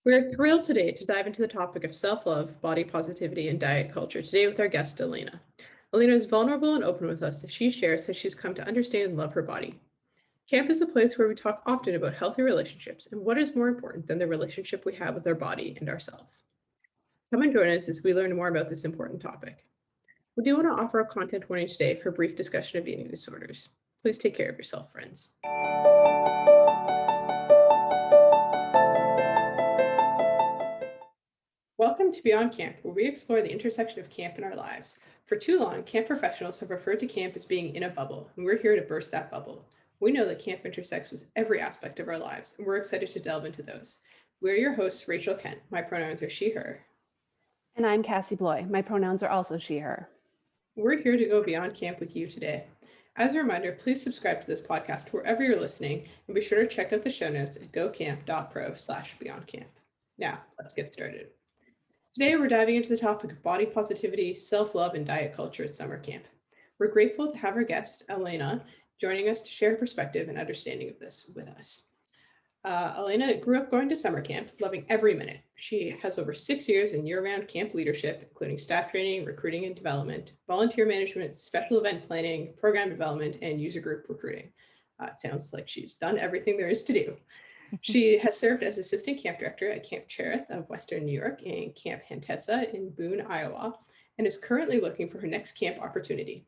We're thrilled today to dive into the topic of self-love, body positivity, and diet culture today with our guest, Alana. Alana is vulnerable and open with us as she shares how she's come to understand and love her body. Camp is a place where we talk often about healthy relationships and what is more important than the relationship we have with our body and ourselves. Come and join us as we learn more about this important topic. We do want to offer a content warning today for a brief discussion of eating disorders. Please take care of yourself, friends. Welcome to Beyond Camp, where we explore the intersection of camp in our lives. For too long, camp professionals have referred to camp as being in a bubble, and we're here to burst that bubble. We know that camp intersects with every aspect of our lives, and we're excited to delve into those. We're your hosts, Rachel Kent. My pronouns are she, her. And I'm Cassie Bloy. My pronouns are also she, her. We're here to go beyond camp with you today. As a reminder, please subscribe to this podcast wherever you're listening, and be sure to check out the show notes at gocamp.pro/beyondcamp. Now, let's get started. Today, we're diving into the topic of body positivity, self-love, and diet culture at summer camp. We're grateful to have our guest, Alana, joining us to share her perspective and understanding of this with us. Alana grew up going to summer camp, loving every minute. She has over 6 years in year-round camp leadership, including staff training, recruiting and development, volunteer management, special event planning, program development, and user group recruiting. It sounds like she's done everything there is to do. She has served as assistant camp director at Camp Cherith of Western New York and Camp Hantessa in Boone, Iowa, and is currently looking for her next camp opportunity.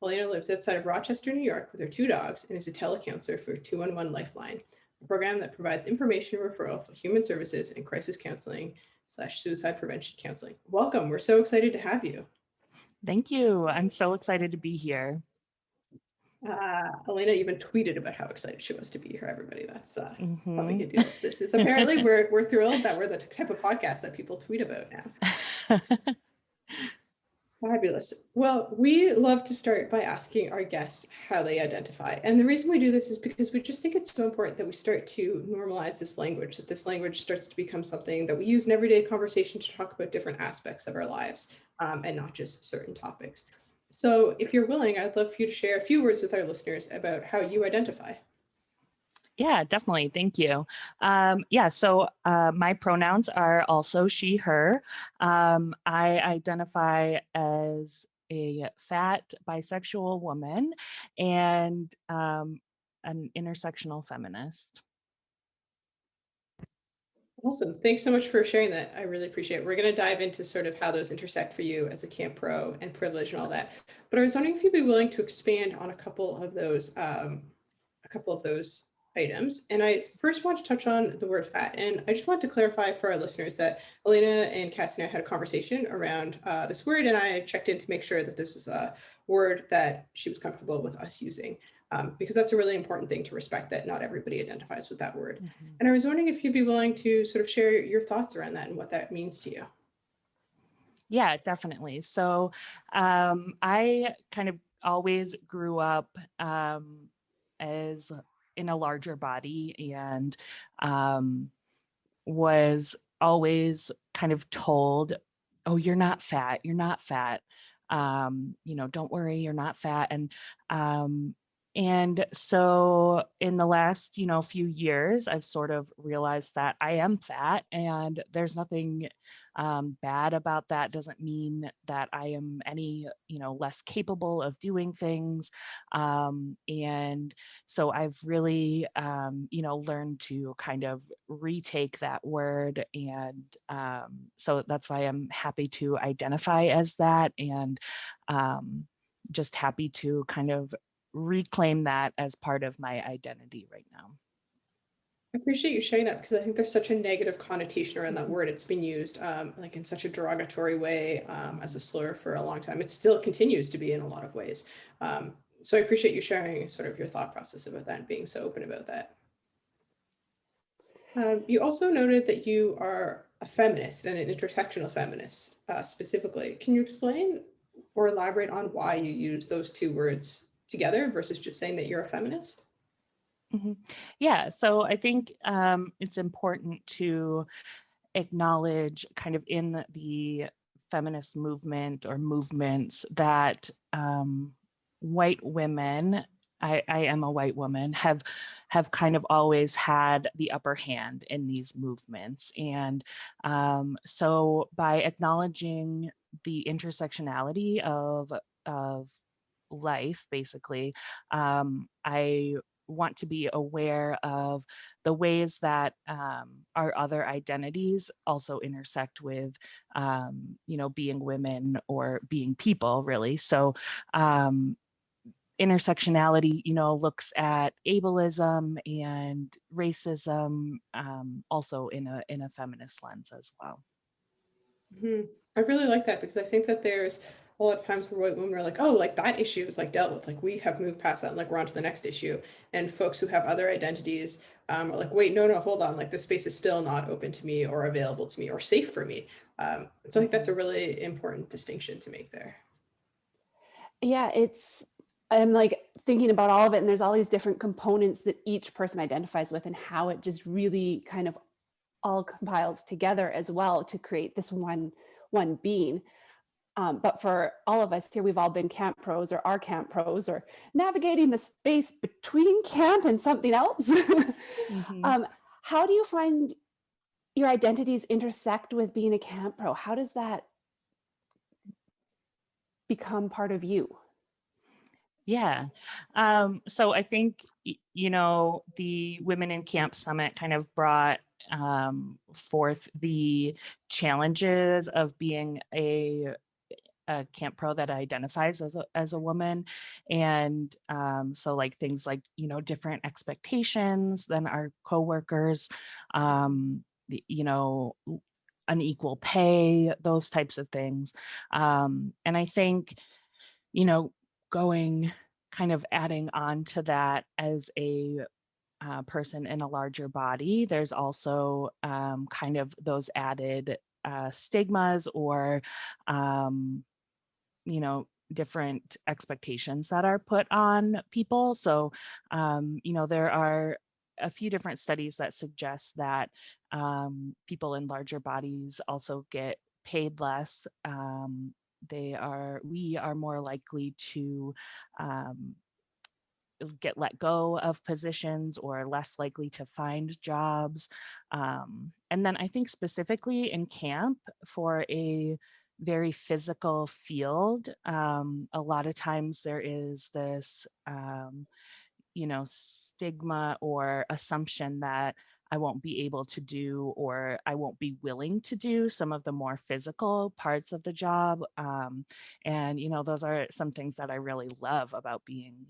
Alana lives outside of Rochester, New York with her 2 dogs and is a telecounselor for 211 Lifeline, a program that provides information and referral for human services and crisis counseling/suicide prevention counseling. Welcome. We're so excited to have you. Thank you. I'm so excited to be here. Alana even tweeted about how excited she was to be here, everybody. That's how we Mhm. can do this. This is apparently we're thrilled that we're the type of podcast that people tweet about now. Fabulous. Well, we love to start by asking our guests how they identify. And the reason we do this is because we just think it's so important that we start to normalize this language, that this language starts to become something that we use in everyday conversation to talk about different aspects of our lives, and not just certain topics. So if you're willing, I'd love for you to share a few words with our listeners about how you identify. Yeah, definitely. Thank you. So my pronouns are also she, her. I identify as a fat bisexual woman and an intersectional feminist. Awesome. Thanks so much for sharing that. I really appreciate it. We're going to dive into sort of how those intersect for you as a camp pro and privilege and all that. But I was wondering if you'd be willing to expand on a couple of those items. And I first want to touch on the word fat. And I just want to clarify for our listeners that Alana and Cassie and I had a conversation around this word, and I checked in to make sure that this was a word that she was comfortable with us using. Because that's a really important thing to respect, that not everybody identifies with that word. Mhm. And I was wondering if you'd be willing to sort of share your thoughts around that and what that means to you. Yeah, definitely. So I kind of always grew up as in a larger body and was always kind of told, oh, you're not fat, you're not fat. Don't worry, you're not fat. And so in the last, few years, I've sort of realized that I am fat and there's nothing bad about that. Doesn't mean that I am any, less capable of doing things. And so I've really, learned to kind of retake that word. And so that's why I'm happy to identify as that, and just happy to kind of reclaim that as part of my identity right now. I appreciate you sharing that because I think there's such a negative connotation around that Mhm. word. It's been used like in such a derogatory way as a slur for a long time. It still continues to be in a lot of ways. So I appreciate you sharing sort of your thought process about that and being so open about that. You also noted that you are a feminist and an intersectional feminist specifically. Can you explain or elaborate on why you use those 2 words together versus just saying that you're a feminist? Mhm. Yeah, so I think it's important to acknowledge kind of in the feminist movement or movements that white women I am a white woman, have kind of always had the upper hand in these movements. And so by acknowledging the intersectionality of life, basically, I want to be aware of the ways that our other identities also intersect with, being women or being people, really. So intersectionality, looks at ableism and racism, also in a feminist lens as well. Mhm. I really like that because I think that there's a lot of times where white women are like, oh, like that issue is like dealt with. Like we have moved past that and like we're on to the next issue. And folks who have other identities are like, wait, no, hold on. Like this space is still not open to me or available to me or safe for me. So I think that's a really important distinction to make there. Yeah, I'm like thinking about all of it, and there's all these different components that each person identifies with, and how it just really kind of all compiles together as well to create this one being. But for all of us here, we've all been camp pros or are camp pros or navigating the space between camp and something else. Mm-hmm. How do you find your identities intersect with being a camp pro? How does that become part of you? Yeah. So I think, the Women in Camp Summit kind of brought forth the challenges of being a camp pro that identifies as a woman. And so like things like, different expectations than our coworkers, unequal pay, those types of things. And I think, you know, going kind of adding on to that as a person in a larger body, there's also kind of those added stigmas or, um, different expectations that are put on people. So, there are a few different studies that suggest that people in larger bodies also get paid less. We are more likely to get let go of positions or less likely to find jobs. And then I think specifically in camp, for a very physical field, a lot of times there is this, stigma or assumption that I won't be able to do, or I won't be willing to do some of the more physical parts of the job. And, those are some things that I really love about being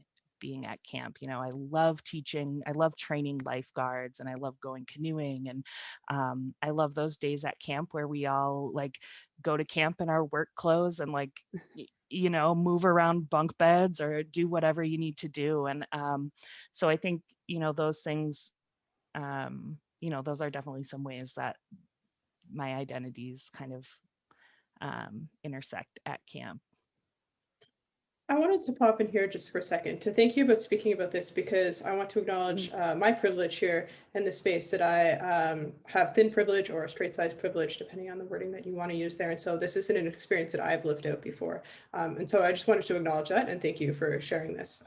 at camp. I love teaching, I love training lifeguards, and I love going canoeing. And I love those days at camp where we all like go to camp in our work clothes and like, move around bunk beds or do whatever you need to do. And so I think, those things, those are definitely some ways that my identities kind of intersect at camp. I wanted to pop in here just for a second to thank you about speaking about this because I want to acknowledge my privilege here in the space that I have thin privilege or straight size privilege, depending on the wording that you want to use there. And so this isn't an experience that I've lived out before. And so I just wanted to acknowledge that and thank you for sharing this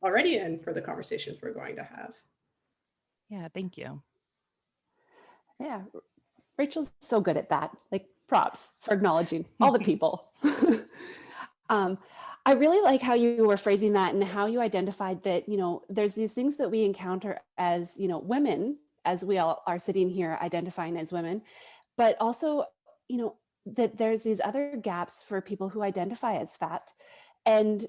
already and for the conversations we're going to have. Yeah, thank you. Yeah, Rachel's so good at that. Like props for acknowledging all the people. I really like how you were phrasing that and how you identified that, there's these things that we encounter as, women, as we all are sitting here identifying as women, but also, that there's these other gaps for people who identify as fat, and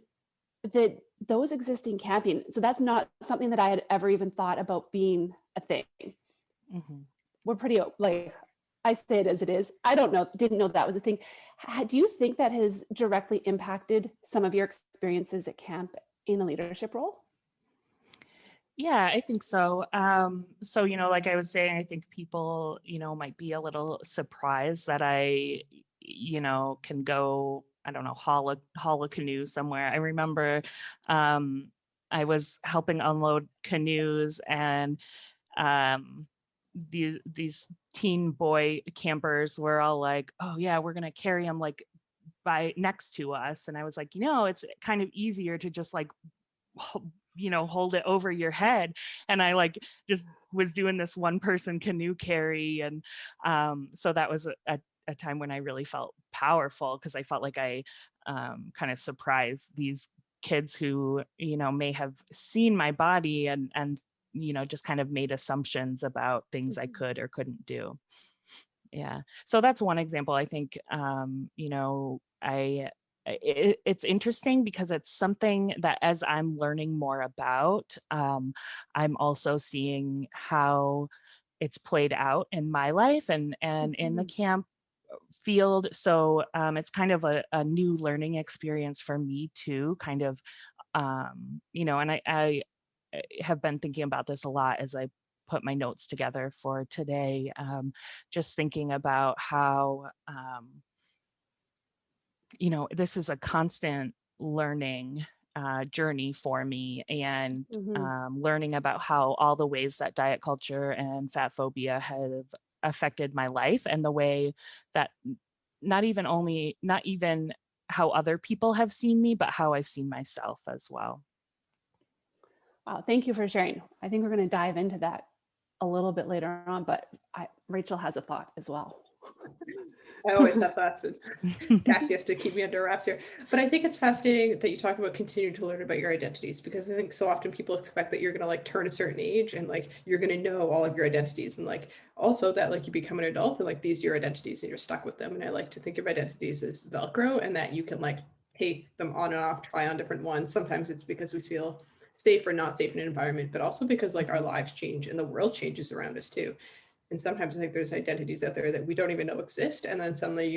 that those exist in camping. So that's not something that I had ever even thought about being a thing. Mm-hmm. We're pretty like, I say it as it is. I didn't know that was a thing. Do you think that has directly impacted some of your experiences at camp in a leadership role? Yeah, I think so. So, like I was saying, I think people, might be a little surprised that I, can go, I don't know, haul a canoe somewhere. I remember I was helping unload canoes, and these teen boy campers were all like, oh yeah, we're gonna carry them like by next to us. And I was like, it's kind of easier to just like hold it over your head. And I like just was doing this one person canoe carry. And so that was a time when I really felt powerful, because I felt like I kind of surprised these kids who, may have seen my body and just kind of made assumptions about things I could or couldn't do. Yeah. So that's one example. I think, it's interesting because it's something that as I'm learning more about, I'm also seeing how it's played out in my life and in the Mhm. camp field. So it's kind of a new learning experience for me too, kind of, and I have been thinking about this a lot as I put my notes together for today, just thinking about how, this is a constant learning journey for me, and Mhm. learning about how all the ways that diet culture and fat phobia have affected my life, and the way that not even how other people have seen me, but how I've seen myself as well. Wow, thank you for sharing. I think we're going to dive into that a little bit later on, but Rachel has a thought as well. I always have thoughts, and Cassie has to keep me under wraps here. But I think it's fascinating that you talk about continuing to learn about your identities, because I think so often people expect that you're going to like turn a certain age and like you're going to know all of your identities, and like also that like you become an adult and like these are your identities and you're stuck with them. And I like to think of identities as Velcro, and that you can like take them on and off, try on different ones. Sometimes it's because we feel safe or not safe in an environment, but also because like our Mhm. lives change and the world changes around us too. And sometimes I think there's identities out there that we don't even know exist. And then suddenly,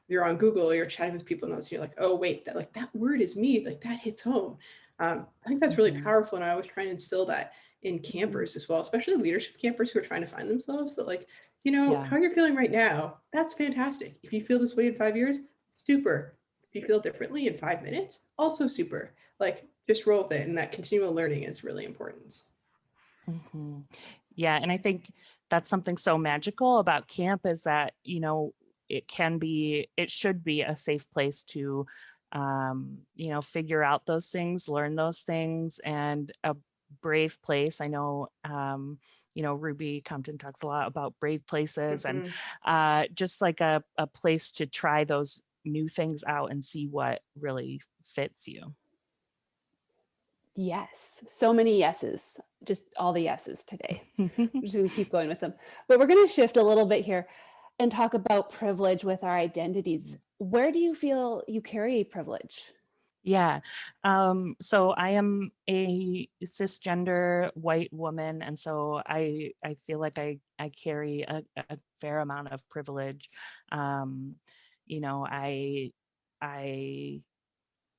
you're on Google or you're chatting with people and you're like, oh, wait, that like that word is me. Like that hits home. I think that's really Mhm. powerful. And I always try and instill that in Mhm. campers as well, especially leadership campers who are trying to find themselves, that like, Yeah. how you're feeling right now, that's fantastic. If you feel this way in 5 years, super. If you feel differently in 5 minutes, also super. Like just roll with it. And that continual learning is really important. Mhm. Yeah, and I think that's something so magical about camp, is that, it should be a safe place to, figure out those things, learn those things, and a brave place. I know, Ruby Compton talks a lot about brave places, and Mhm. just like a place to try those new things out and see what really fits you. Yes, so many yeses, just all the yeses today. I'm just going to keep going with them. But we're going to shift a little bit here and talk about privilege with our identities. Where do you feel you carry privilege? Yeah. So I am a cisgender white woman, and so I feel like I carry a fair amount of privilege. Um, I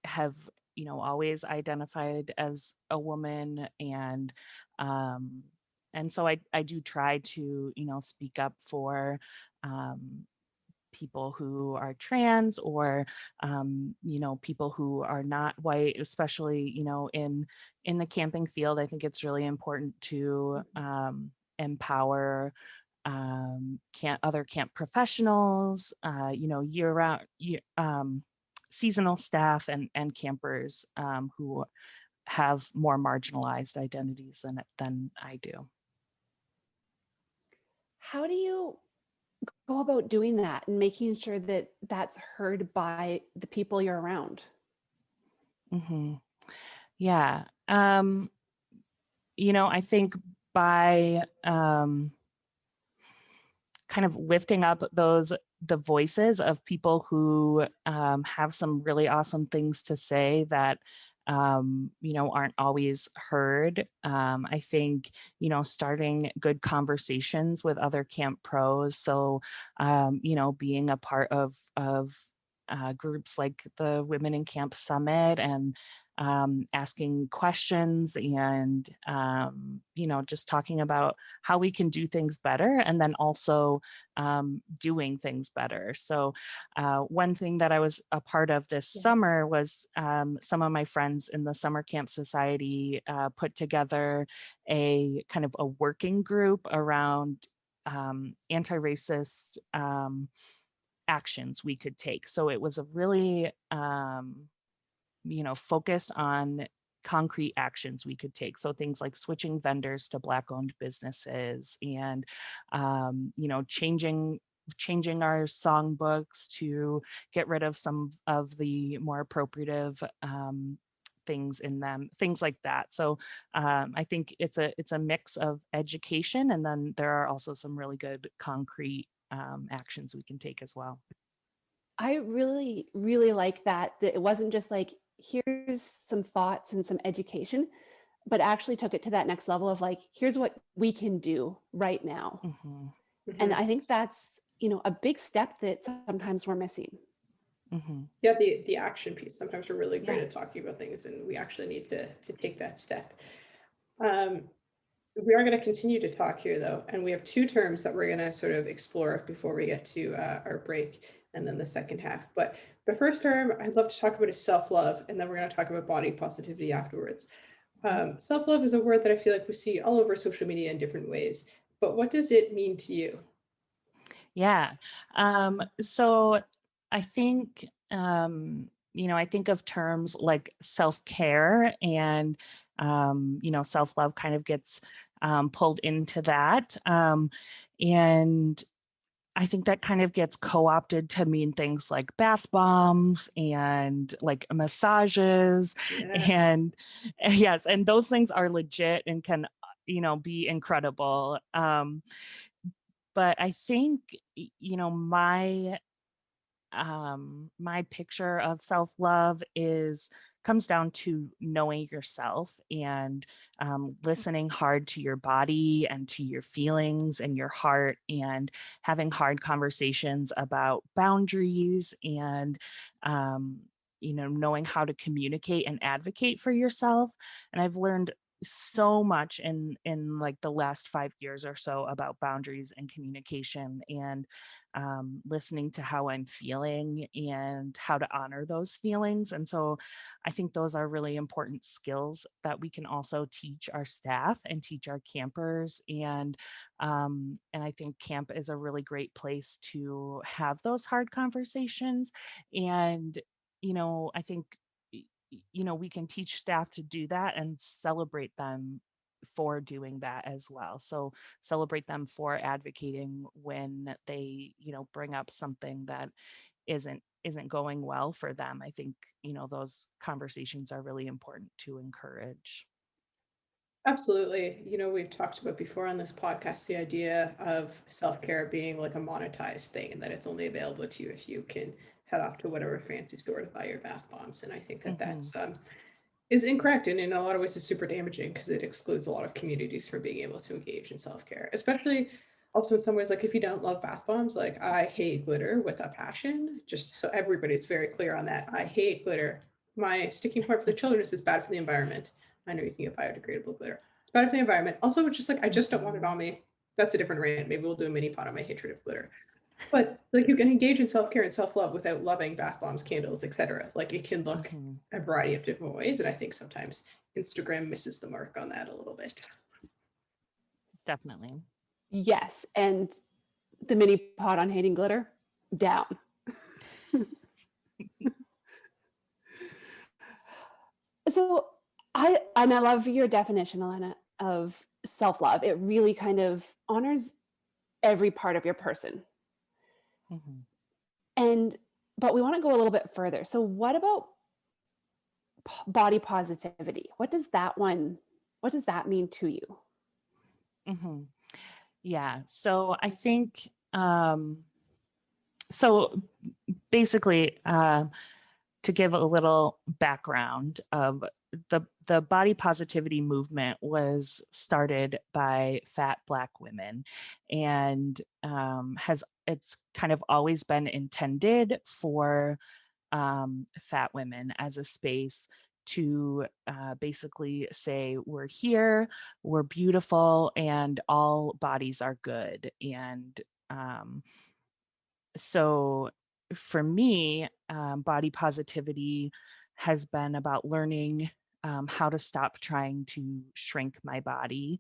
have, always identified as a woman, um and so I do try to, speak up for um people who are trans, or people who are not white, especially, in the camping field. I think it's really important to empower other camp professionals, year round, seasonal staff, and campers who have more marginalized identities than I do. How do you go about doing that and making sure that that's heard by the people you're around? Hmm. Yeah. I think by kind of lifting up the voices of people who have some really awesome things to say that aren't always heard. I think, starting good conversations with other camp pros. So, being a part of groups like the Women in Camp Summit, and asking questions, and just talking about how we can do things better, and then also doing things better. So one thing that I was a part of this Yes. summer was, some of my friends in the Summer Camp Society put together a kind of a working group around anti-racist actions we could take. So it was a really, focus on concrete actions we could take. So things like switching vendors to Black-owned businesses, and changing our songbooks to get rid of some of the more appropriative things in them, things like that. So I think it's a mix of education, and then there are also some really good concrete actions we can take as well. I really, really like that it wasn't just like, here's some thoughts and some education, but actually took it to that next level of like, here's what we can do right now. Mm-hmm. And Mhm. I think that's, a big step that sometimes we're missing. Mm-hmm. Yeah, the action piece. Sometimes we're really great Yeah. at talking about things, and we actually need to take that step. Um, we are going to continue to talk here, though, and we have two terms that we're going to sort of explore before we get to our break and then the second half. But the first term I'd love to talk about is self-love, and then we're going to talk about body positivity afterwards. Self-love is a word that I feel like we see all over social media in different ways, but what does it mean to you? Yeah. So I think, I think of terms like self-care, and, self-love kind of gets pulled into that. And I think that kind of gets co-opted to mean things like bath bombs and like massages. Yes. And yes, and those things are legit and can, be incredible. But I think, my picture of self-love is comes down to knowing yourself, and listening hard to your body and to your feelings and your heart, and having hard conversations about boundaries, and knowing how to communicate and advocate for yourself. And I've learned so much in like the last 5 years or so about boundaries and communication, and listening to how I'm feeling and how to honor those feelings. And so I think those are really important skills that we can also teach our staff and teach our campers. And I think camp is a really great place to have those hard conversations. And I think we can teach staff to do that and celebrate them for doing that as well. So celebrate them for advocating when they, bring up something that isn't going well for them. I think, those conversations are really important to encourage. Absolutely. We've talked about before on this podcast the idea of self-care being like a monetized thing, and that it's only available to you if you can head off to whatever fancy store to buy your bath bombs. And I think that Hmm. that's is incorrect, and in a lot of ways is super damaging because it excludes a lot of communities from being able to engage in self-care, especially also in some ways. Like, if you don't love bath bombs, like, I hate glitter with a passion, just so everybody's very clear on that. I hate glitter. My sticking point for the children is it's bad for the environment. I know you can get biodegradable glitter. It's bad for the environment. Also, it's just like, I just don't want it Hmm. on me. That's a different rant. Maybe we'll do a mini pod on my hatred of glitter. But like, you can engage in self-care and self-love without loving bath bombs, candles, etc. Like, it can look Hmm. a variety of different ways, and I think sometimes Instagram misses the mark on that a little bit. Definitely. Yes. And the mini pod on hating glitter, down. So I love your definition, Alana, of self-love. It really kind of honors every part of your person. Hmm. And but we want to go a little bit further. So what about body positivity? What does that mean to you? Hmm. Yeah. So I think, so basically, to give a little background of the body positivity movement was started by fat Black women, and has it's kind of always been intended for fat women as a space to basically say, we're here, we're beautiful, and all bodies are good. And um, so for me, body positivity has been about learning how to stop trying to shrink my body.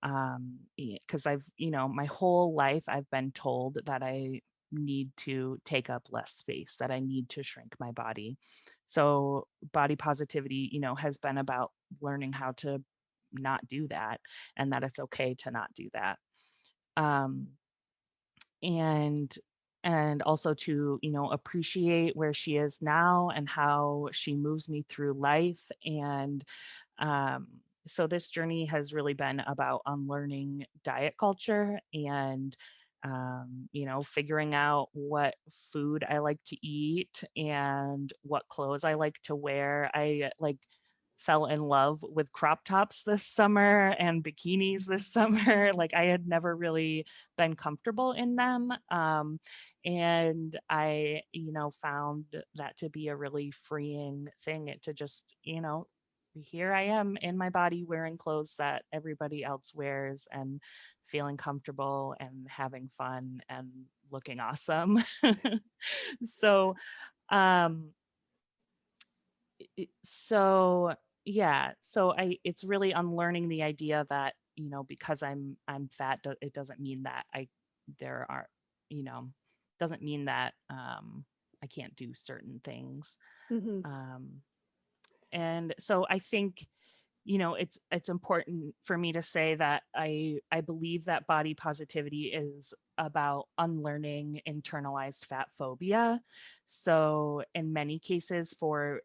Because my whole life I've been told that I need to take up less space, that I need to shrink my body. So body positivity, has been about learning how to not do that, and that it's okay to not do that. Um, and and also to appreciate where she is now and how she moves me through life. And um, so this journey has really been about unlearning diet culture and figuring out what food I like to eat and what clothes I like to wear. I fell in love with crop tops this summer and bikinis this summer. Like, I had never really been comfortable in them. And I, found that to be a really freeing thing, to just, here I am in my body wearing clothes that everybody else wears and feeling comfortable and having fun and looking awesome. So, um, so yeah, so it's really unlearning the idea that, because I'm fat, it doesn't mean that there are, you know, doesn't mean that I can't do certain things. Mm-hmm. And so I think, it's important for me to say that I believe that body positivity is about unlearning internalized fat phobia. So in many cases, for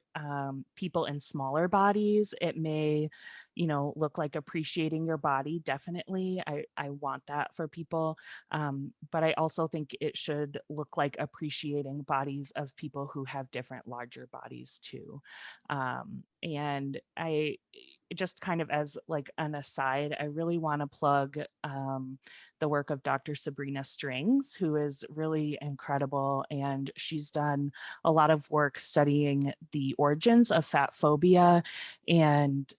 people in smaller bodies, it may, look like appreciating your body. Definitely, I want that for people. But I also think it should look like appreciating bodies of people who have different larger bodies too. And I just kind of as like an aside, I really want to plug the work of Dr. Sabrina Strings, who is really incredible. And she's done a lot of work studying the origins of fat phobia. And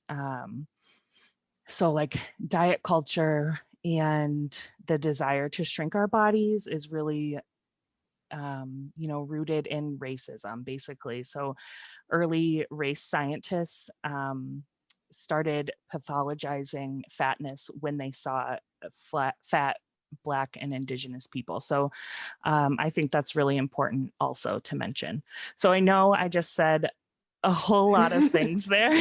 so like diet culture and the desire to shrink our bodies is really rooted in racism, basically. So early race scientists started pathologizing fatness when they saw fat Black and Indigenous people. So I think that's really important also to mention. So I know I just said a whole lot of things there.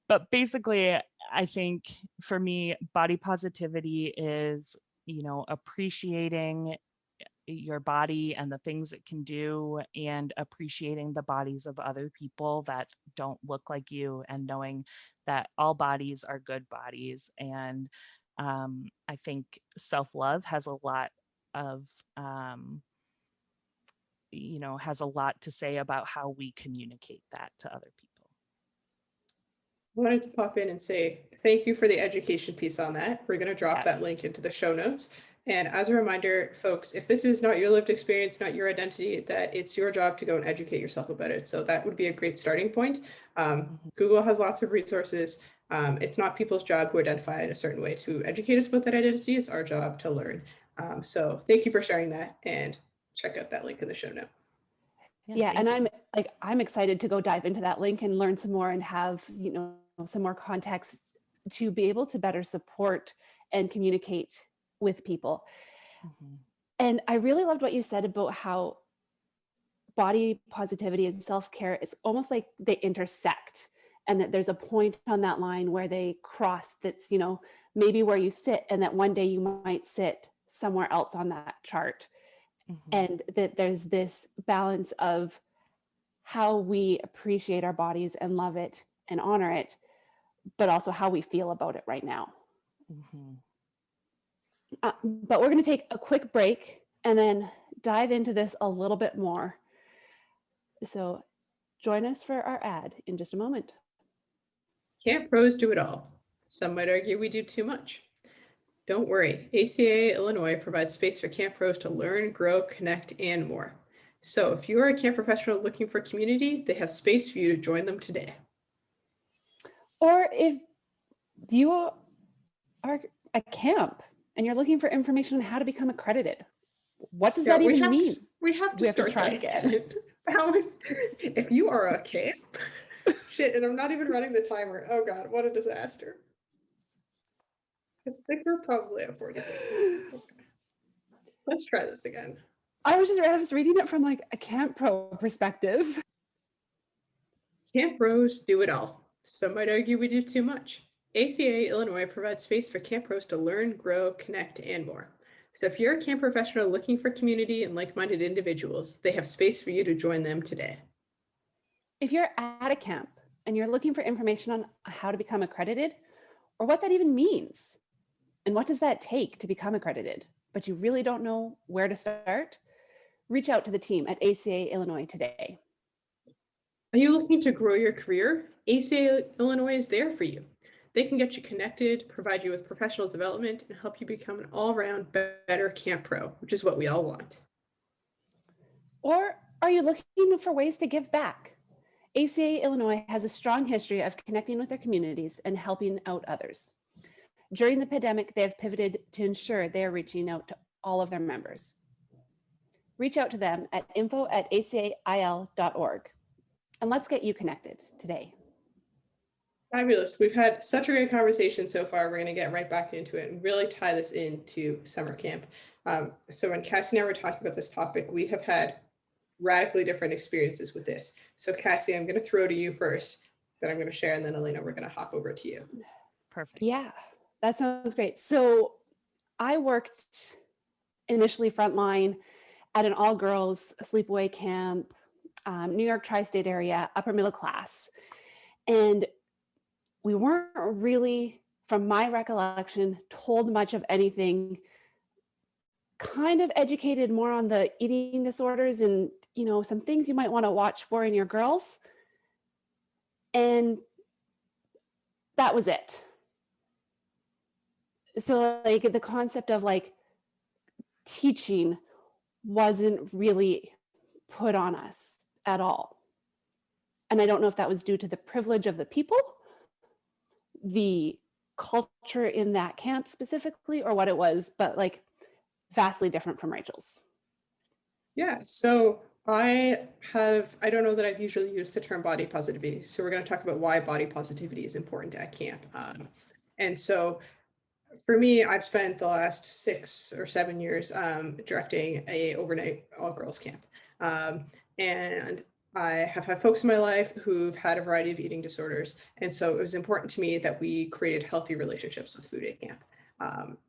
But basically, I think for me, body positivity is, appreciating your body and the things it can do, and appreciating the bodies of other people that don't look like you, and knowing that all bodies are good bodies. And I think self-love has a lot of has a lot to say about how we communicate that to other people. I wanted to pop in and say thank you for the education piece on that. We're going to drop that Yes. link into the show notes. And as a reminder, folks, if this is not your lived experience, not your identity, that it's your job to go and educate yourself about it. So that would be a great starting point. Google has lots of resources. It's not people's job who identify in a certain way to educate us about that identity. It's our job to learn. So thank you for sharing that, and check out that link in the show note. Yeah, and you. I'm excited to go dive into that link and learn some more and have, some more context to be able to better support and communicate with people. Mm-hmm. And I really loved what you said about how body positivity and self-care is almost like they intersect, and that there's a point on that line where they cross, that's, maybe where you sit, and that one day you might sit somewhere else on that chart. Mm-hmm. And that there's this balance of how we appreciate our bodies and love it and honor it, but also how we feel about it right now. Mm-hmm. But we're going to take a quick break and then dive into this a little bit more. So join us for our ad in just a moment. Camp pros do it all. Some might argue we do too much. Don't worry, ACA Illinois provides space for camp pros to learn, grow, connect, and more. So if you are a camp professional looking for community, they have space for you to join them today. Or if you are a camp and you're looking for information on how to become accredited, what does that even mean? We have to start try that again. If you are a camp, shit, and I'm not even running the timer. Oh God, what a disaster. I think we're probably at 40 minutes. Okay. Let's try this again. I was reading it from like a Camp Pro perspective. Camp Bros do it all. Some might argue we do too much. ACA Illinois provides space for camp pros to learn, grow, connect, and more. So if you're a camp professional looking for community and like-minded individuals, they have space for you to join them today. If you're at a camp and you're looking for information on how to become accredited or what that even means, and what does that take to become accredited, but you really don't know where to start, reach out to the team at ACA Illinois today. Are you looking to grow your career? ACA Illinois is there for you. They can get you connected, provide you with professional development, and help you become an all-around better camp pro, which is what we all want. Or are you looking for ways to give back? ACA Illinois has a strong history of connecting with their communities and helping out others. During the pandemic, they have pivoted to ensure they are reaching out to all of their members. Reach out to them at info@acail.org. And let's get you connected today. Fabulous. We've had such a great conversation so far. We're going to get right back into it and really tie this into summer camp. So when Cassie and I were talking about this topic, we have had radically different experiences with this. So Cassie, I'm going to throw to you first, then I'm going to share, and then Alana, we're going to hop over to you. Perfect. Yeah, that sounds great. So I worked initially frontline at an all-girls sleepaway camp, New York tri-state area, upper middle class. And we weren't really, from my recollection, told much of anything, kind of educated more on the eating disorders and, you know, some things you might want to watch for in your girls. And that was it. So like the concept of like teaching wasn't really put on us at all. And I don't know if that was due to the privilege of the people, the culture in that camp specifically, or what it was, but like vastly different from Rachel's. Yeah, so I don't know that I've usually used the term body positivity. So we're going to talk about why body positivity is important at camp. And so for me, I've spent the last 6 or 7 years directing a overnight all girls camp. And I have had folks in my life who've had a variety of eating disorders. And so it was important to me that we created healthy relationships with food at camp.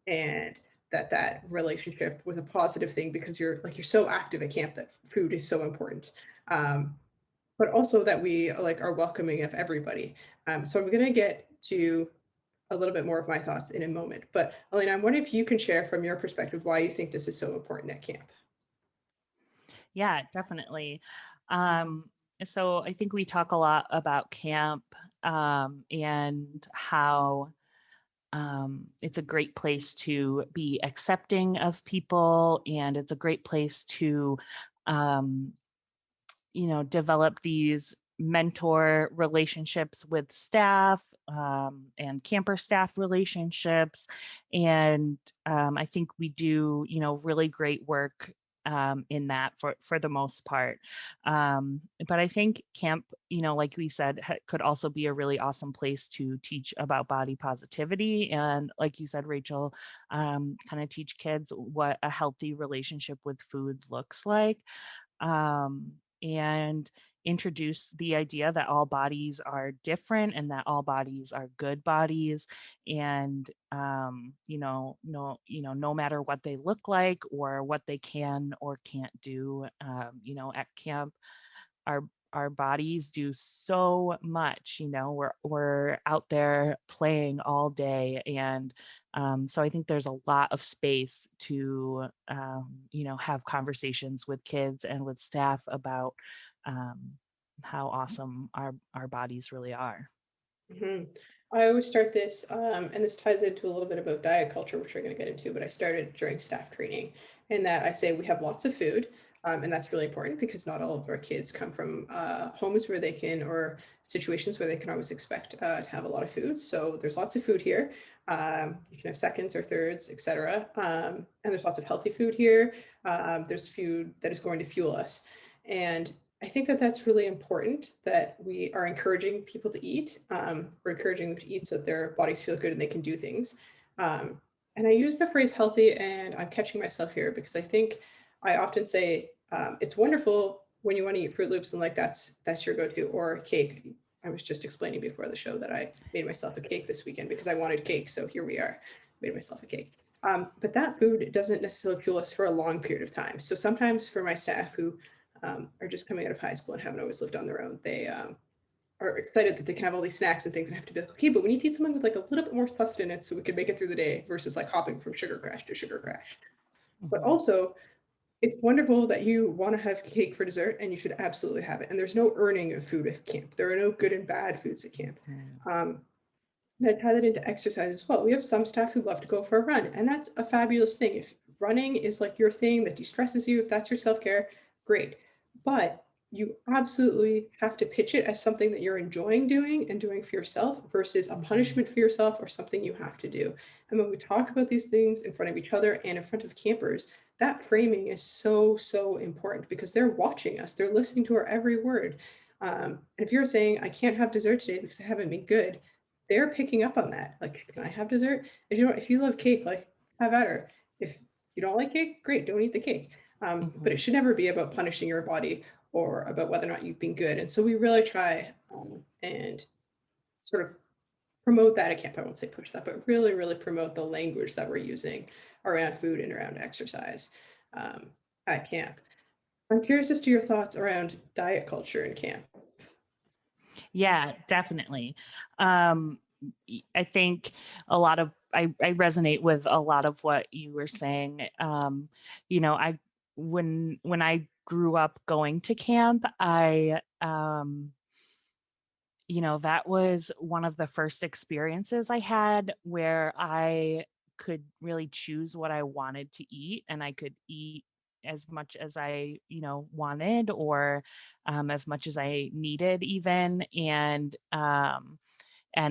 And that relationship was a positive thing because you're so active at camp that food is so important. But also that we are welcoming of everybody. So I'm going to get to a little bit more of my thoughts in a moment. But Alana, I'm wondering if you can share from your perspective why you think this is so important at camp. Yeah, definitely. So I think we talk a lot about camp and how it's a great place to be accepting of people, and it's a great place to, develop these mentor relationships with staff and camper staff relationships. And I think we do, really great work in that for the most part. But I think camp, like we said, could also be a really awesome place to teach about body positivity. And like you said, Rachel, kind of teach kids what a healthy relationship with foods looks like. And introduce the idea that all bodies are different and that all bodies are good bodies, and no matter what they look like or what they can or can't do, at camp our bodies do so much. We're out there playing all day, and so I think there's a lot of space to have conversations with kids and with staff about how awesome our bodies really are. Mm-hmm. I always start this, and this ties into a little bit about diet culture, which we're going to get into, but I started during staff training in that I say we have lots of food, and that's really important because not all of our kids come from homes where they can, or situations where they can always expect to have a lot of food. So there's lots of food here. You can have seconds or thirds, etc. And there's lots of healthy food here. There's food that is going to fuel us. And I think that that's really important, that we are encouraging people to eat. We're encouraging them to eat so that their bodies feel good and they can do things. And And I use the phrase healthy, and I'm catching myself here because I think I often say it's wonderful when you want to eat Fruit Loops and like that's your go-to, or cake. I was just explaining before the show that I made myself a cake this weekend because I wanted cake. So here we are, made myself a cake. But that food doesn't necessarily fuel us for a long period of time. So sometimes for my staff who are just coming out of high school and haven't always lived on their own, they are excited that they can have all these snacks and things and have to be like, okay, but we need to eat something with like a little bit more sustenance so we can make it through the day versus like hopping from sugar crash to sugar crash. But Mhm. also, it's wonderful that you want to have cake for dessert and you should absolutely have it. And there's no earning of food at camp. There are no good and bad foods at camp. Mhm. And I tie that into exercise as well. We have some staff who love to go for a run, and that's a fabulous thing. If running is like your thing that de-stresses you, if that's your self-care, great. But you absolutely have to pitch it as something that you're enjoying doing and doing for yourself versus a Mhm. punishment for yourself or something you have to do. And when we talk about these things in front of each other and in front of campers, that framing is so, so important because they're watching us, they're listening to our every word. And if you're saying, I can't have dessert today because I haven't been good, they're picking up on that. Like, can I have dessert? If you love cake, like have at her. If you don't like cake, great, don't eat the cake. But it Mhm. should never be about punishing your body or about whether or not you've been good. And so we really try and sort of promote that at camp. I won't say push that, but really, really promote the language that we're using around food and around exercise um, at camp. I'm curious as to your thoughts around diet culture in camp. Yeah, definitely. Um, I think I resonate with a lot of what you were saying. I when I grew up going to camp, that was one of the first experiences I had where I could really choose what I wanted to eat, and I could eat as much as I, wanted, or as much as I needed even. And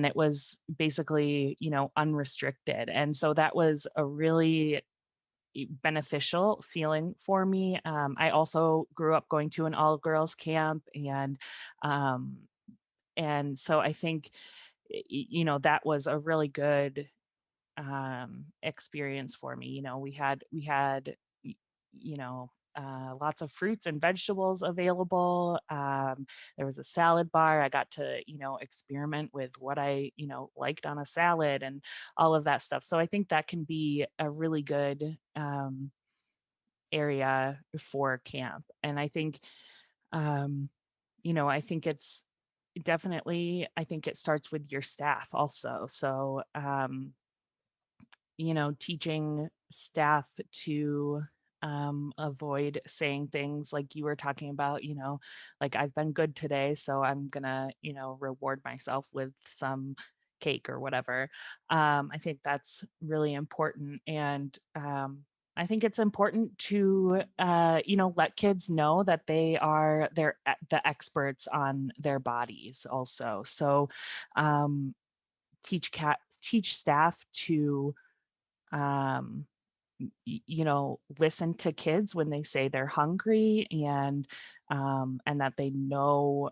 it was basically, unrestricted. And so that was a really beneficial feeling for me. I also grew up going to an all girls camp, um, and so I think, that was a really good experience for me. We had y- lots of fruits and vegetables available. There was a salad bar. I got to experiment with what I liked on a salad and all of that stuff. So I think that can be a really good area for camp. And I think um, I think it's definitely, I think it starts with your staff also. So teaching staff to avoid saying things like you were talking about, like I've been good today, so I'm gonna, reward myself with some cake or whatever. I think that's really important. And I think it's important to, let kids know that they're the experts on their bodies also. So teach staff to um, listen to kids when they say they're hungry, and that they know,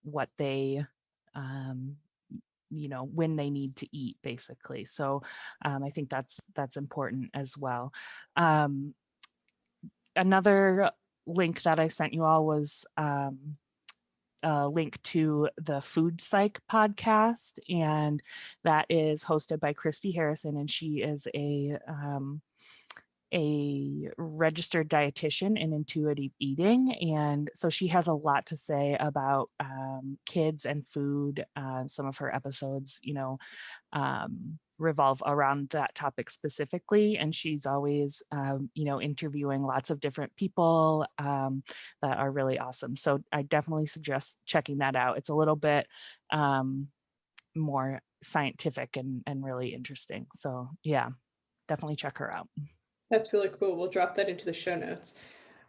what they, um, when they need to eat, basically. So I think that's important as well. Um, Another link that I sent you all was a link to the Food Psych podcast, and that is hosted by Christy Harrison, and she is a registered dietitian in intuitive eating. And so she has a lot to say about kids and food. Some of her episodes, revolve around that topic specifically. And she's always, interviewing lots of different people that are really awesome. So I definitely suggest checking that out. It's a little bit more scientific and really interesting. So yeah, definitely check her out. That's really cool. We'll drop that into the show notes.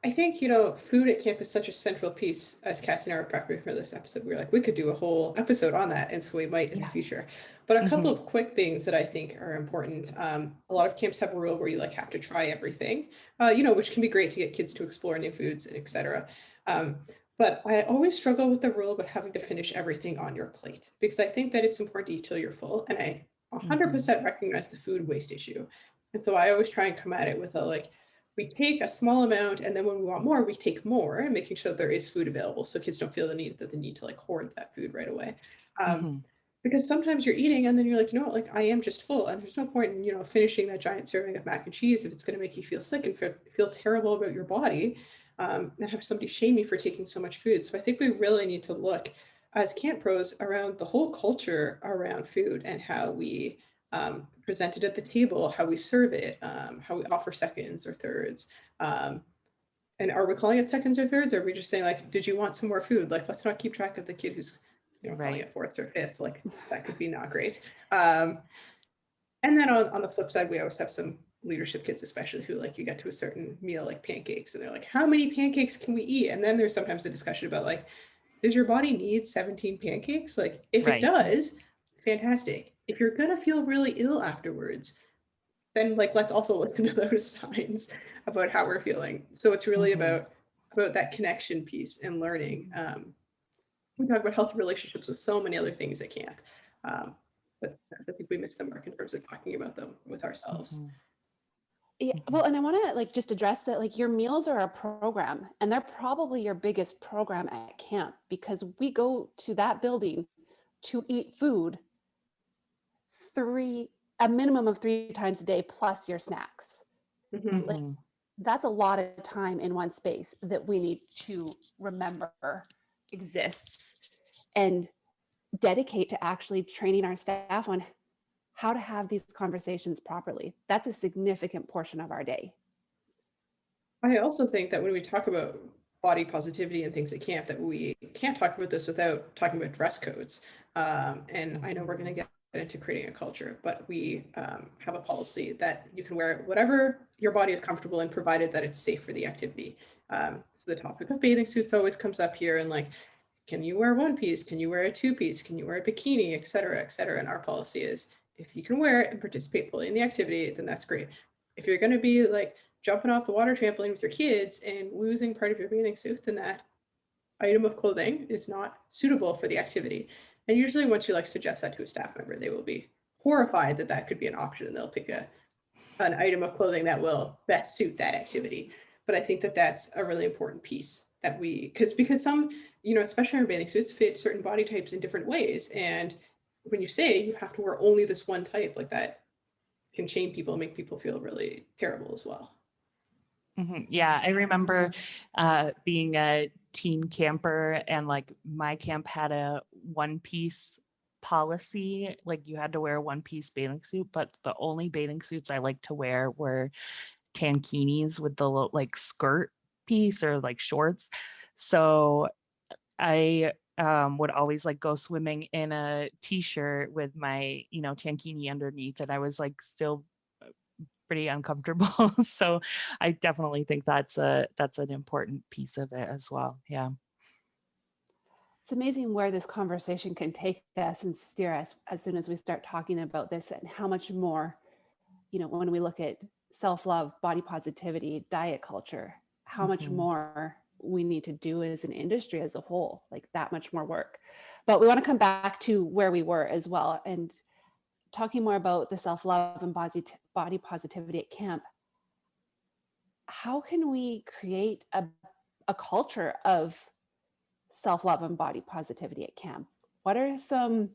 I think, food at camp is such a central piece. As Cass and I were prepping for this episode, we were like, we could do a whole episode on that. And so we might in the Yeah. future. But a couple Hmm. of quick things that I think are important. A lot of camps have a rule where you like have to try everything, which can be great to get kids to explore new foods and etc. Um, but I always struggle with the rule about having to finish everything on your plate because I think that it's important to eat till you're full. And I 100% recognize the food waste issue. And so I always try and come at it with a like, we take a small amount, and then when we want more, we take more, and making sure that there is food available so kids don't feel the need that they need to like hoard that food right away. Because sometimes you're eating and then you're like, you know what, like I am just full, and there's no point in, you know, finishing that giant serving of mac and cheese if it's going to make you feel sick and feel terrible about your body, and have somebody shame you for taking so much food. So I think we really need to look as camp pros around the whole culture around food and how we present it at the table, how we serve it, how we offer seconds or thirds. And are we calling it seconds or thirds? Or are we just saying like, did you want some more food? Like, let's not keep track of the kid who's, you know, calling it fourth or fifth. Like that could be not great. And then on the flip side, we always have some leadership kids, especially who like you get to a certain meal like pancakes and they're like, how many pancakes can we eat? And then there's sometimes a discussion about like, does your body need 17 pancakes? Like if it does, fantastic. If you're gonna feel really ill afterwards, then like let's also look into those signs about how we're feeling. So it's really about that connection piece and learning. We talk about healthy relationships with so many other things at camp, but I think we miss the mark in terms of talking about them with ourselves. Yeah, well, and I want to like just address that like your meals are a program, and they're probably your biggest program at camp, because we go to that building to eat food a minimum of 3 times a day plus your snacks. Like that's a lot of time in one space that we need to remember exists and dedicate to actually training our staff on how to have these conversations properly. That's a significant portion of our day. I also think that when we talk about body positivity and things at camp, that we can't talk about this without talking about dress codes. And I know we're going to get into creating a culture, but we have a policy that you can wear whatever your body is comfortable in, provided that it's safe for the activity. So the topic of bathing suits always comes up here, and like, can you wear one piece? Can you wear a 2-piece? Can you wear a bikini, et cetera, et cetera? And our policy is, if you can wear it and participate fully in the activity, then that's great. If you're going to be like jumping off the water trampoline with your kids and losing part of your bathing suit, then that item of clothing is not suitable for the activity. And usually once you like suggest that to a staff member, they will be horrified that that could be an option, and they'll pick an item of clothing that will best suit that activity. But I think that that's a really important piece that because some, you know, especially our bathing suits fit certain body types in different ways. And when you say you have to wear only this one type, like that can shame people and make people feel really terrible as well. Yeah, I remember being a teen camper, and like my camp had a 1-piece policy. Like you had to wear a 1-piece bathing suit, but the only bathing suits I liked to wear were tankinis with the like skirt piece or like shorts. So I would always like go swimming in a t-shirt with my, you know, tankini underneath, and I was like still pretty uncomfortable. So I definitely think that's an important piece of it as well. Yeah. It's amazing where this conversation can take us and steer us as soon as we start talking about this, and how much more, you know, when we look at self-love, body positivity, diet culture, how much more we need to do as an industry as a whole, like that much more work. But we want to come back to where we were as well, and talking more about the self-love and body positivity at camp. How can we create a culture of self-love and body positivity at camp? What are some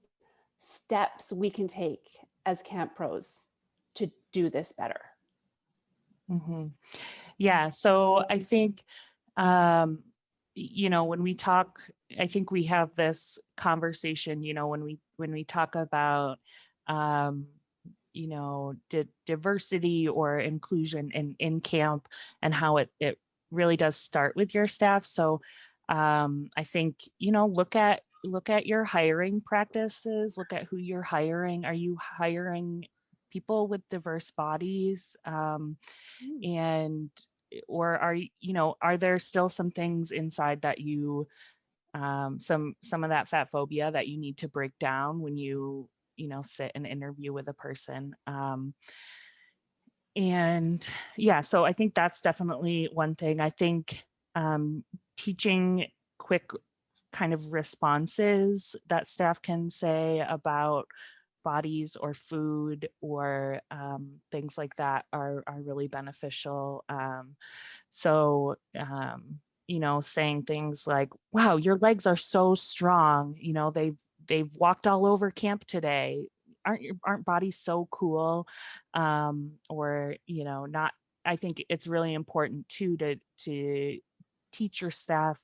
steps we can take as camp pros to do this better? Yeah, so I think, you know, when we talk, I think we have this conversation, you know, when we talk about, you know, diversity or inclusion in camp, and how it really does start with your staff. So I think, you know, look at your hiring practices, look at who you're hiring. Are you hiring people with diverse bodies? And or are there still some things inside that you some of that fat phobia that you need to break down when you sit and interview with a person? And yeah, so I think that's definitely one thing. I think teaching quick kind of responses that staff can say about bodies or food or things like that are really beneficial. So, saying things like, wow, your legs are so strong, they've walked all over camp today. Aren't bodies so cool? Or, not, I think it's really important too to teach your staff,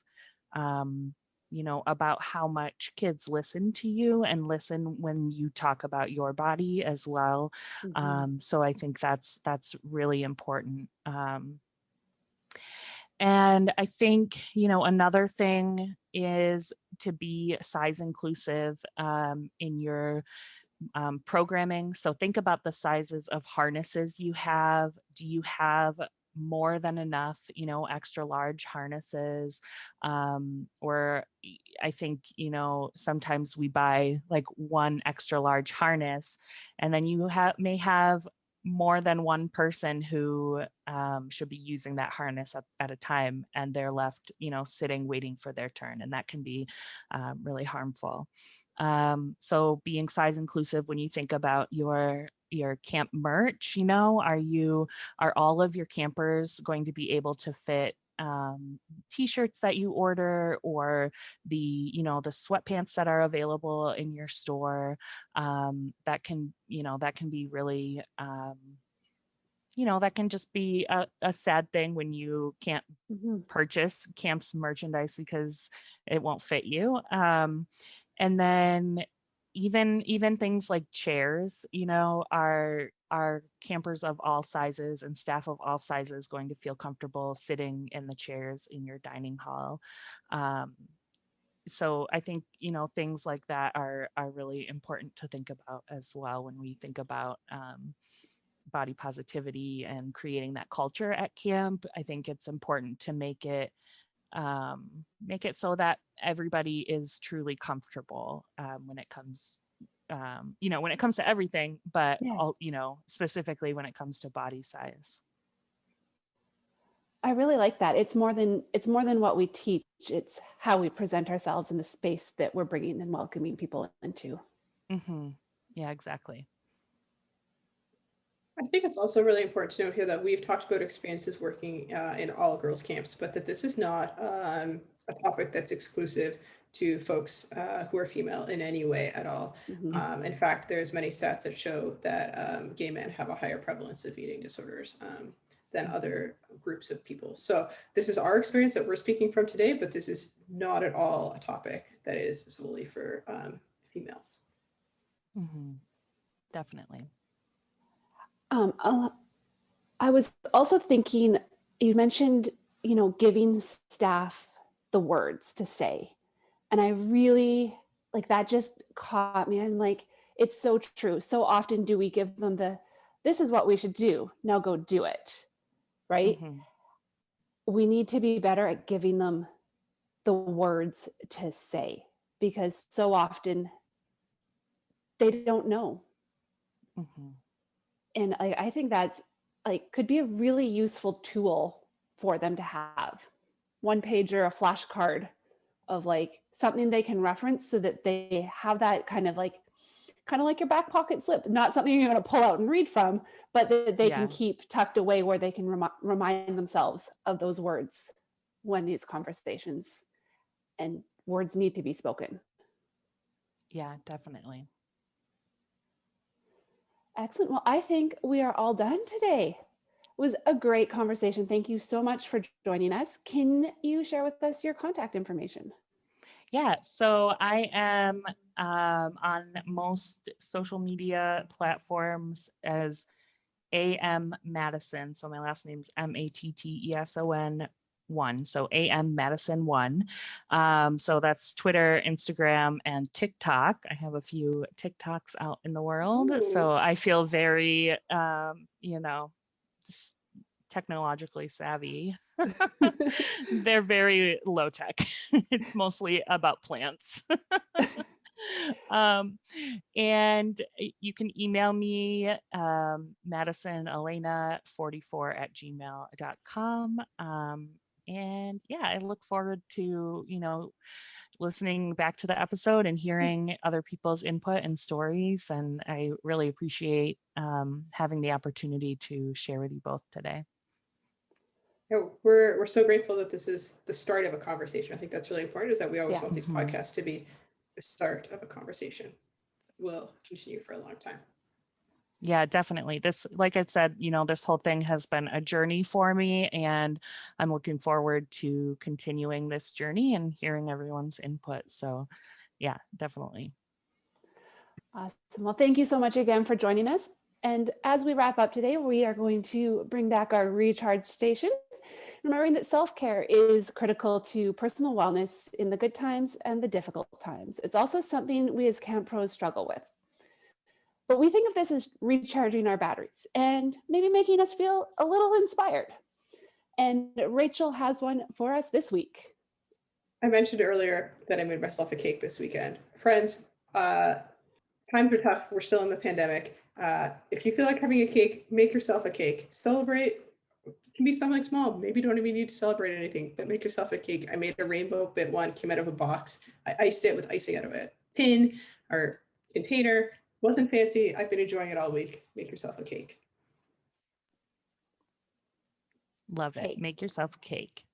about how much kids listen to you and listen when you talk about your body as well. So I think that's really important. And I think, another thing is to be size inclusive in your programming. So think about the sizes of harnesses you have. Do you have more than enough, extra large harnesses? Or I think, sometimes we buy like one extra large harness, and then you may have more than one person who should be using that harness at a time, and they're left, sitting, waiting for their turn. And that can be really harmful. So being size inclusive when you think about your camp merch, are all of your campers going to be able to fit t-shirts that you order, or the sweatpants that are available in your store? That can be really that can just be a sad thing when you can't purchase camp's merchandise because it won't fit you. And then even things like chairs, are campers of all sizes and staff of all sizes going to feel comfortable sitting in the chairs in your dining hall? So I think, things like that are really important to think about as well when we think about body positivity and creating that culture at camp. I think it's important to make it so that everybody is truly comfortable when it comes to everything, but Yeah. all, specifically when it comes to body size. I really like that. It's more than what we teach. It's how we present ourselves in the space that we're bringing and welcoming people into. Yeah, exactly. I think it's also really important to note here that we've talked about experiences working in all girls camps, but that this is not a topic that's exclusive to folks who are female in any way at all. In fact, there's many stats that show that gay men have a higher prevalence of eating disorders than other groups of people. So this is our experience that we're speaking from today, but this is not at all a topic that is solely for females. Definitely. I was also thinking, you mentioned, giving staff the words to say. And I really, like, that just caught me. I'm like, it's so true. So often do we give them this is what we should do. Now go do it. Right? We need to be better at giving them the words to say, because so often they don't know. And I think that's could be a really useful tool for them to have. One page or a flashcard of something they can reference, so that they have that kind of like your back pocket slip, not something you're going to pull out and read from, but that they can keep tucked away, where they can remind themselves of those words when these conversations and words need to be spoken. Yeah, definitely. Excellent. Well, I think we are all done today. It was a great conversation. Thank you so much for joining us. Can you share with us your contact information? Yeah, so I am on most social media platforms as AM Matteson. So my last name's Matteson 1. So AM Matteson 1. So that's Twitter, Instagram, and TikTok. I have a few TikToks out in the world. Ooh. So I feel very, just technologically savvy. They're very low tech. It's mostly about plants. And you can email me, MattesonAlana44@gmail.com. And yeah, I look forward to, listening back to the episode and hearing other people's input and stories. And I really appreciate having the opportunity to share with you both today. We're so grateful that this is the start of a conversation. I think that's really important, is that we always Yeah. want these podcasts to be the start of a conversation. Will continue for a long time. Yeah, definitely. This, like I said, this whole thing has been a journey for me, and I'm looking forward to continuing this journey and hearing everyone's input. So yeah, definitely. Awesome. Well, thank you so much again for joining us. And as we wrap up today, we are going to bring back our recharge station, remembering that self-care is critical to personal wellness in the good times and the difficult times. It's also something we as camp pros struggle with. But we think of this as recharging our batteries and maybe making us feel a little inspired. And Rachel has one for us this week. I mentioned earlier that I made myself a cake this weekend. Friends, times are tough. We're still in the pandemic. If you feel like having a cake, make yourself a cake. Celebrate. It can be something small. Maybe you don't even need to celebrate anything, but make yourself a cake. I made a rainbow bit one, came out of a box. I iced it with icing out of a tin or container. Wasn't fancy. I've been enjoying it all week. Make yourself a cake. Love it. Cake. Make yourself a cake.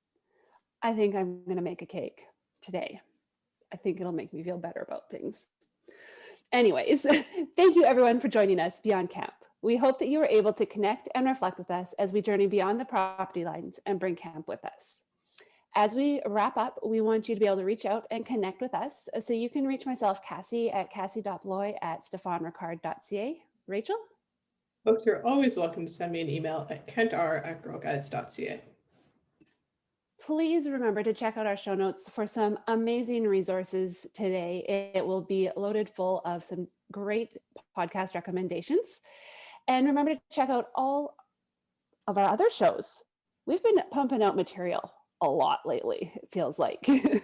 I think I'm going to make a cake today. I think it'll make me feel better about things. Anyways, thank you everyone for joining us beyond camp. We hope that you were able to connect and reflect with us as we journey beyond the property lines and bring camp with us. As we wrap up, we want you to be able to reach out and connect with us. So you can reach myself, Cassie, at cassie.bloy@stefanricard.ca. Rachel? Folks are always welcome to send me an email at kentar@girlguides.ca. Please remember to check out our show notes for some amazing resources today. It will be loaded full of some great podcast recommendations. And remember to check out all of our other shows. We've been pumping out material a lot lately, it feels like. And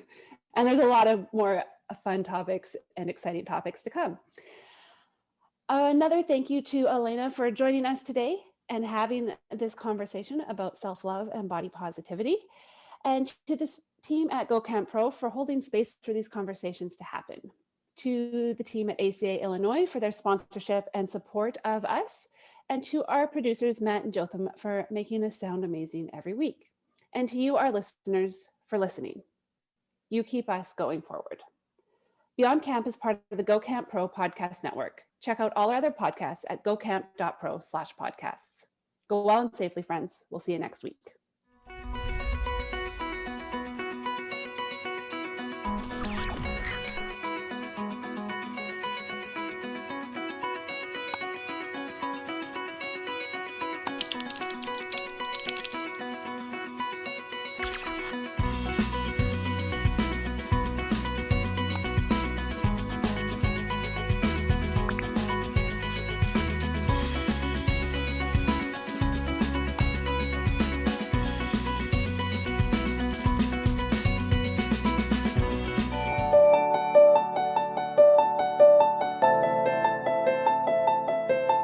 there's a lot of more fun topics and exciting topics to come. Another thank you to Alana for joining us today and having this conversation about self-love and body positivity, and to this team at Go Camp Pro for holding space for these conversations to happen. To the team at ACA Illinois for their sponsorship and support of us, and to our producers, Matt and Jotham, for making this sound amazing every week. And to you, our listeners, for listening. You keep us going forward. Beyond Camp is part of the Go Camp Pro podcast network. Check out all our other podcasts at gocamp.pro/podcasts. Go well and safely, friends. We'll see you next week.